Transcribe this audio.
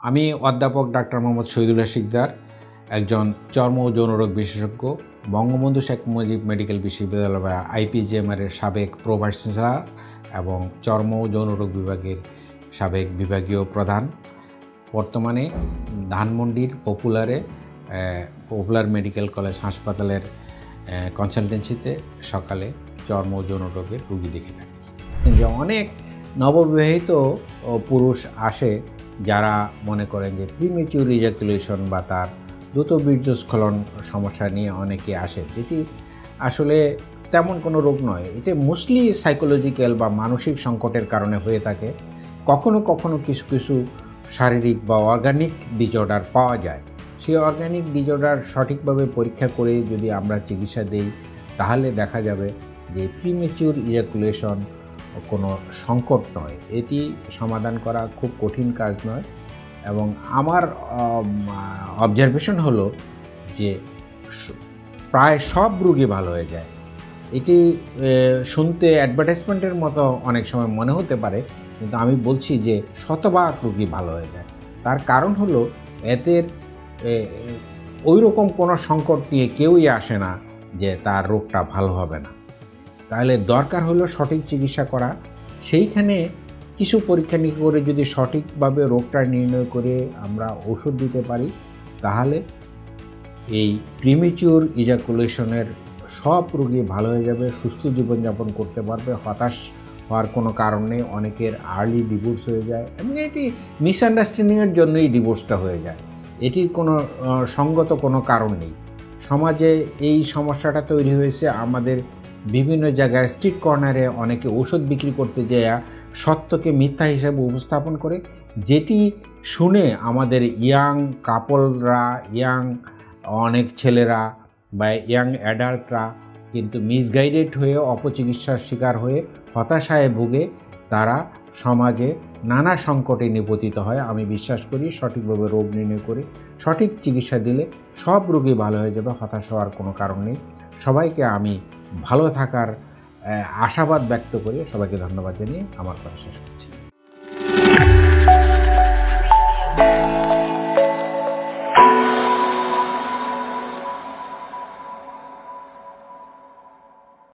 আমি অধ্যাপক ডাক্তার মোহাম্মদ শহীদুল্লাহ শিকদার, একজন চর্ম ও যৌনরোগ বিশেষজ্ঞ, বঙ্গবন্ধু শেখ মুজিব মেডিকেল বিশ্ববিদ্যালয় বা IPGMR এর সাবেক প্রো ভাইস চ্যান্সেলর এবং চর্ম ও যৌনরোগ বিভাগের সাবেক বিভাগীয় প্রধান। বর্তমানে ধানমন্ডির পপুলার মেডিকেল কলেজ হাসপাতালের কনসালটেন্সিতে সকালে চর্ম ও যৌনরোগের রোগী দেখে থাকি। যে অনেক নববিবাহিত পুরুষ আসে যারা মনে করেন যে প্রিমেচিউর ইজাকুলেশন বা তার দ্রুত বীর্যস্খলন সমস্যা নিয়ে অনেকে আসে, যেটি আসলে তেমন কোনো রোগ নয়। এতে মোস্টলি সাইকোলজিক্যাল বা মানসিক সংকটের কারণে হয়ে থাকে। কখনো কখনো কিছু কিছু শারীরিক বা অর্গানিক ডিজঅর্ডার পাওয়া যায়। সেই অর্গানিক ডিজঅর্ডার সঠিকভাবে পরীক্ষা করে যদি আমরা চিকিৎসা দেই তাহলে দেখা যাবে যে প্রিমেচিউর ইজাকুলেশন কোনো সংকট নয়, এটি সমাধান করা খুব কঠিন কাজ নয়। এবং আমার অবজারভেশন হলো যে প্রায় সব রোগী ভালো হয়ে যায়। এটি শুনতে অ্যাডভার্টাইজমেন্টের মতো অনেক সময় মনে হতে পারে, কিন্তু আমি বলছি যে শতভাগ রোগী ভালো হয়ে যায়। তার কারণ হলো এদের ওই রকম কোনো সংকট নিয়ে কেউই আসে না যে তার রোগটা ভালো হবে না। তাহলে দরকার হলো সঠিক চিকিৎসা করা। সেইখানে কিছু পরীক্ষা নিরীক্ষা করে যদি সঠিকভাবে রোগটা নির্ণয় করে আমরা ওষুধ দিতে পারি তাহলে এই প্রিমেচিউর ইজাকুলেশনের সব রোগী ভালো হয়ে যাবে, সুস্থ জীবনযাপন করতে পারবে, হতাশ হওয়ার কোনো কারণ নেই। অনেকের আর্লি ডিভোর্স হয়ে যায় এবং এটি মিসআন্ডারস্ট্যান্ডিংয়ের জন্যই ডিভোর্সটা হয়ে যায়। এটির কোনো সঙ্গত কোনো কারণ নেই। সমাজে এই সমস্যাটা তৈরি হয়েছে আমাদের বিভিন্ন জায়গায় স্ট্রিট কর্নারে অনেকে ওষুধ বিক্রি করতে যায় সত্যকে মিথ্যা হিসাবে উপস্থাপন করে, যেটি শুনে আমাদের ইয়াং কাপলরা, ইয়াং অনেক ছেলেরা বা ইয়াং অ্যাডাল্টরা কিন্তু মিসগাইডেড হয়ে অপচিকিৎসার শিকার হয়ে হতাশায় ভুগে তারা সমাজে নানা সংকটে নিপতিত হয়। আমি বিশ্বাস করি সঠিকভাবে রোগ নির্ণয় করে সঠিক চিকিৎসা দিলে সব রোগী ভালো হয়ে যাবে, হতাশ হওয়ার কোনো কারণ নেই। সবাইকে আমি ভালো থাকার আশাবাদ ব্যক্ত করে সবাইকে ধন্যবাদ জানিয়ে আমার কথা শেষ করছি।